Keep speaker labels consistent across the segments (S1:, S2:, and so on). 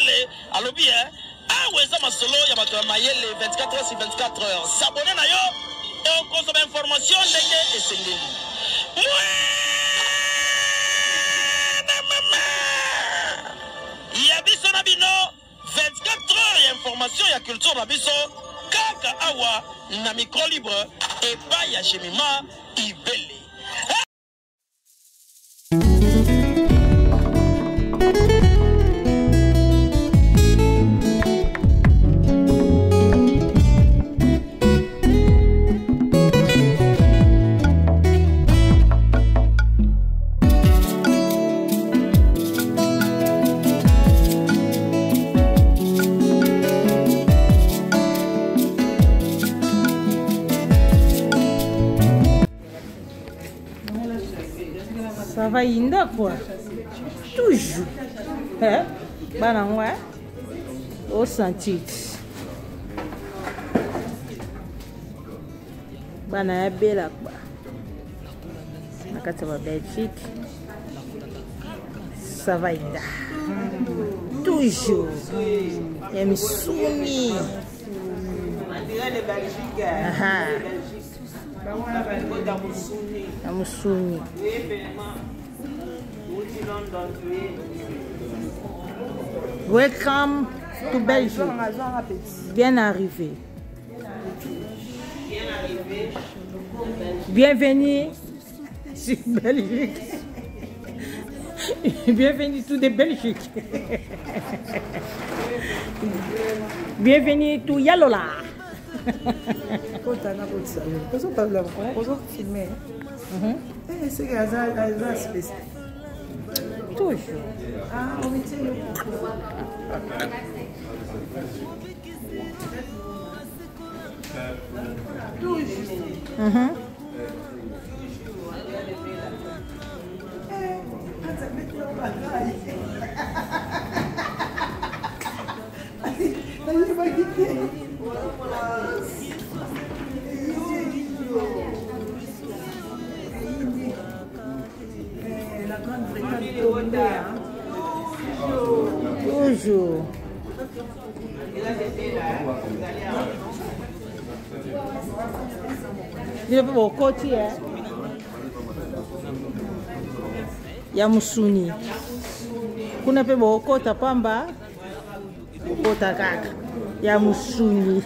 S1: Mayele alobi aweza masolo ya bato ya Mayele 24 heures sur 24 heures. S'abonner na yo et consommer information ndenge esengeli. Ya biso na bino 24 heures ya information ya culture na biso kaka awa na micro libre et pas ya Jemima Ibele.
S2: Ça va inda quoi. Toujours. Hein? Banangwa. Au sentit. Bana bela quoi. Nakata wa Belgique. Ça va inda. Toujours. Et Missoumi. Musuni. Welcome to Belgique. Bien arrivé. Bienvenue sur Belgique. Bienvenue to the Belgique. Bienvenue to Yalola. Toujours. Ah, on toujours. Il faut au côté ya Musuni. Kuna pe bokota pamba bokota kaka ya Musuni.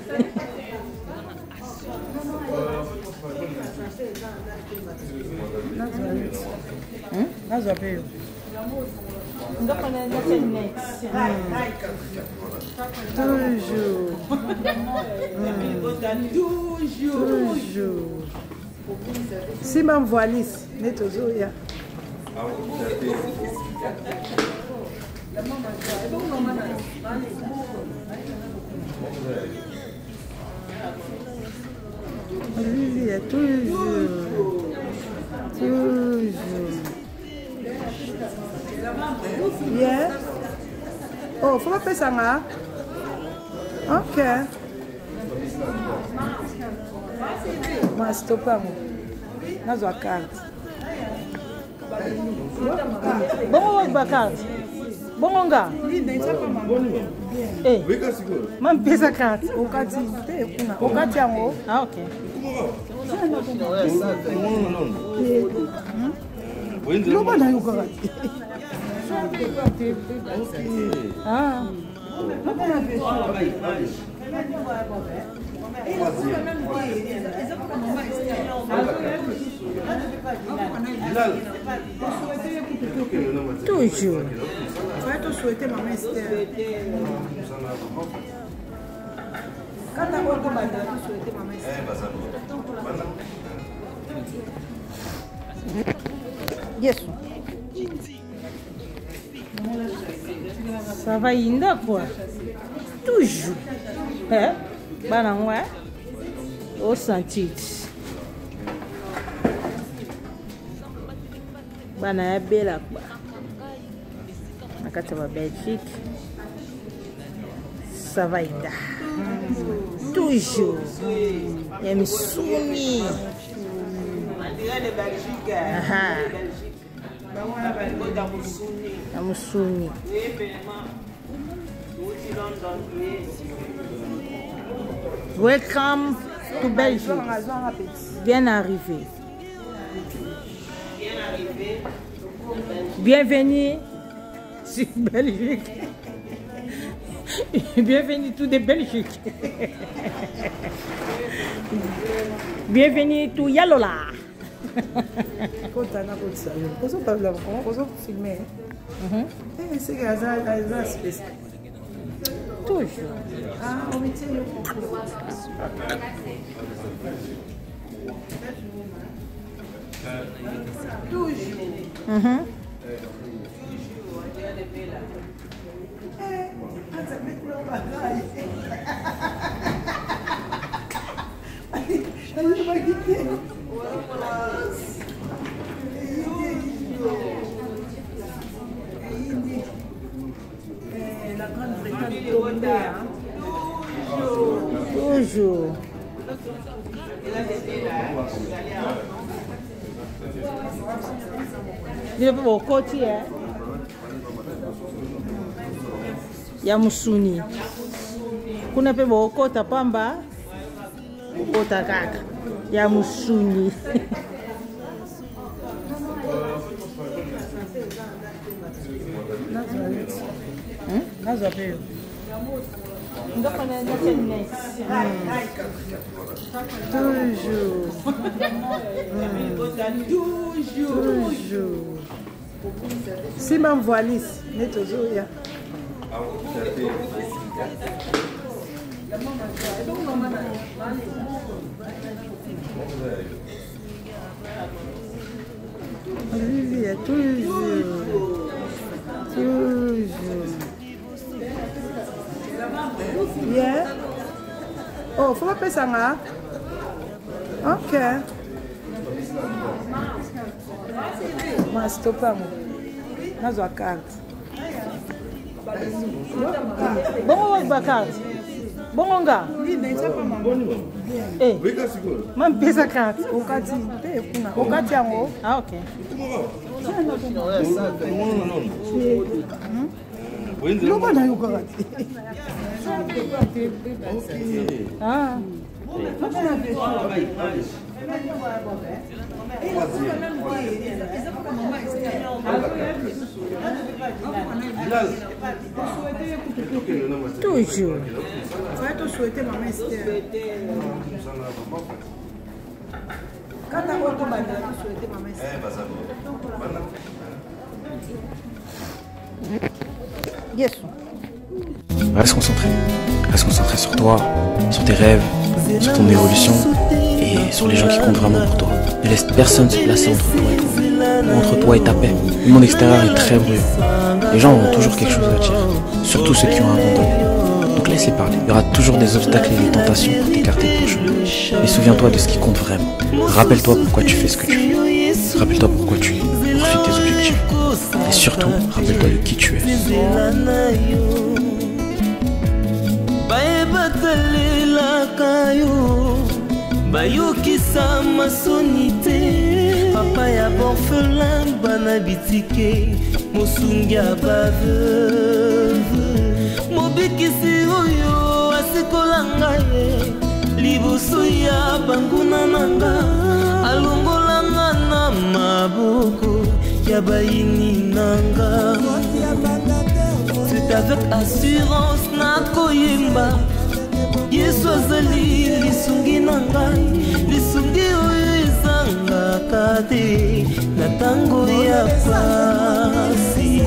S2: Nazo pe. Toujours. Toujours. Si ma voilis, n'est toujours ya. Toujours. Toujours. Yeah. Oh, faut pas faire ça là. Ok. Moi, stop pas. Nazo carte. Bon, ba carte. Bon nga. Eh. Mam pesa carte. Okati yango. Ah, ok. Loba na yuko kati. Ah. Toujours. Vai te souhaiter maman Esther. Quand tu as beaucoup de te souhaiter maman Esther. Yes. Ça va inda quoi. Toujours. Hein? Banangwa. Au sentit. Bana bela quoi. Nakata wa Belgique. Ça va inda. Toujours. Et Missoumi. Musuni. Welcome to Belgique. Bien arrivé. Bienvenue sur Belgique. Bienvenue tout de Belgique. Bienvenue to Yalola. Toujours. La Grande-Bretagne toujours. Il y a un côté, il y a Musuni. Kuna pe bokota pamba, bokota kaka. Il y a Musuni. Toujours. Si m'en voilis, n'est toujours là. Olivia, toujours. Yeah. Oh, faut pas payer ça, hein? Ok. Moi, stop pas, moi. Nazo a carte. Bon, on va carte. Bon, on va. Eh, même payer sa carte. Au quartier, ah, ok. Ah. Toujours. Faut te souhaiter maman Esther. Quand tu as auto bandé, tu souhaitais maman Esther. Yes.
S3: Reste concentré sur toi, sur tes rêves, sur ton évolution et sur les gens qui comptent vraiment pour toi. Ne laisse personne se placer entre toi et toi, ou entre toi et ta paix. Le monde extérieur est très bruyant. Les gens ont toujours quelque chose à dire, surtout ceux qui ont abandonné. Donc laisse-les parler. Il y aura toujours des obstacles et des tentations pour t'écarter de ton chemin. Mais souviens-toi de ce qui compte vraiment. Rappelle-toi pourquoi tu fais ce que tu fais. Rappelle-toi pourquoi tu poursuis tes objectifs. Et surtout, rappelle-toi de qui tu es.
S4: Bayokisa masonité papa ya orphelin bana bitike mosungi ya baveuve mobikisi oyo asikola ngai liboso ya banguna nanga alongolanga na maboko ya bayini nanga. C'est avec assurance nakoyemba Yesu azali lisungi na ngai lisungi oyo ezangaka te na ntango ya pasi.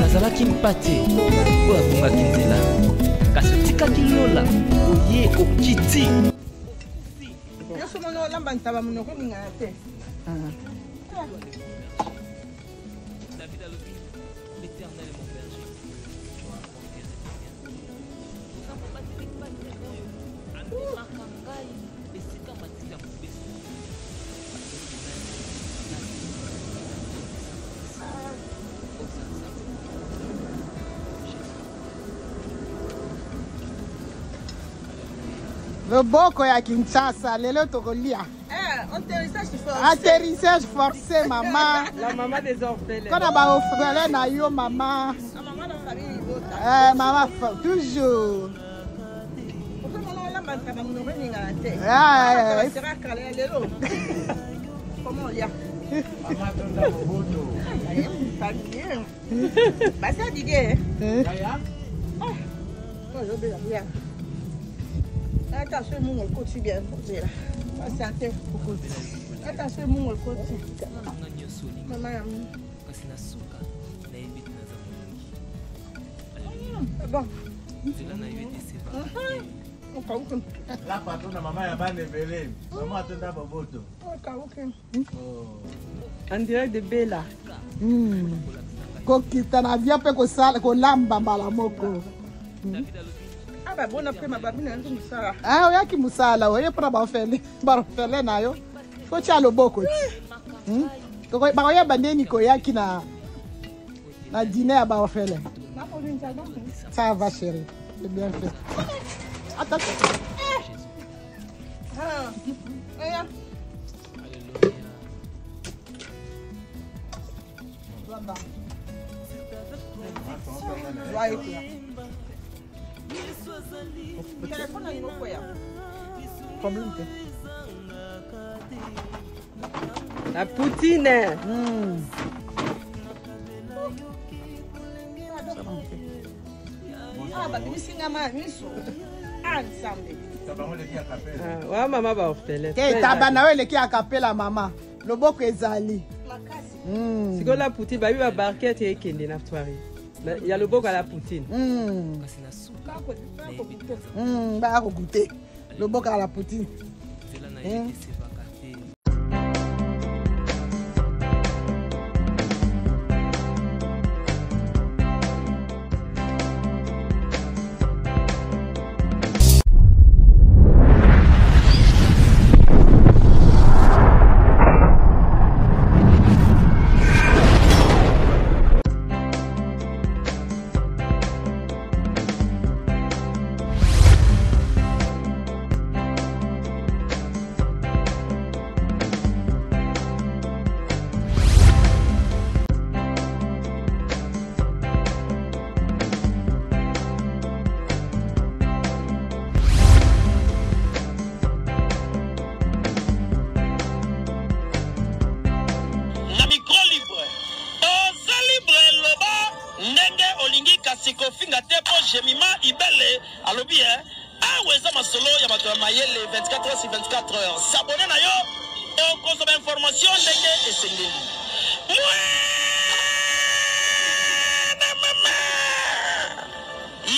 S5: Nazalaki mpate oyo abongaki nzela kasi otikaki lola oye okiti.
S2: Nyonso mono olamba ntaba monoko ningana te. Le boko ya Kinshasa, lelo tokolia. Atterrissage forcé, maman.
S6: La maman des orphelins.
S2: Quand on va orphelin na yo, maman.
S6: La maman de la famille.
S2: Maman, toujours.
S6: Comment il y a? Pas bien. Bah ça dit que. Oh, je vais bien. Attention, mon côté bien. Patientez. Attention, mon côté. Maman. Bon.
S7: La patronne, maman, elle va lever. Maman, attendez à Boboto.
S2: En direct de Bella. Kokita na bien pe ko sala ko lamba mbala moko.
S6: Aba bona pe mababi na ndu musala.
S2: Ah, oya ki musala, oye pra ba fele nayo. Ko cha loboko. Ko ba oya bandeni ko yaki na dîner à ba fele. Ça va chérie, c'est bien fait. Attends.
S6: La poutine. Ah, bah, tu sais,
S2: ouais, maman va faire. Eh, tabana le qui a capé la maman. Le beau que ezali. C'est que la poutine, bah, il va barquette et kende na soirée. Il y a le beau à la poutine. Bah, goûter. Le beau à la poutine.
S1: Jemima Ibele alobi aweza masolo ya bato ya mayele 24 heures sur 24 heures. S'abonner na yo et consommer information ndenge esengeli.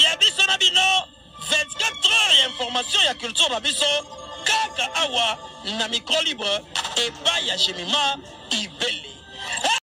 S1: Ya biso na bino 24 heures ya information ya culture na biso kaka awa na micro libre et pas ya Jemima Ibele.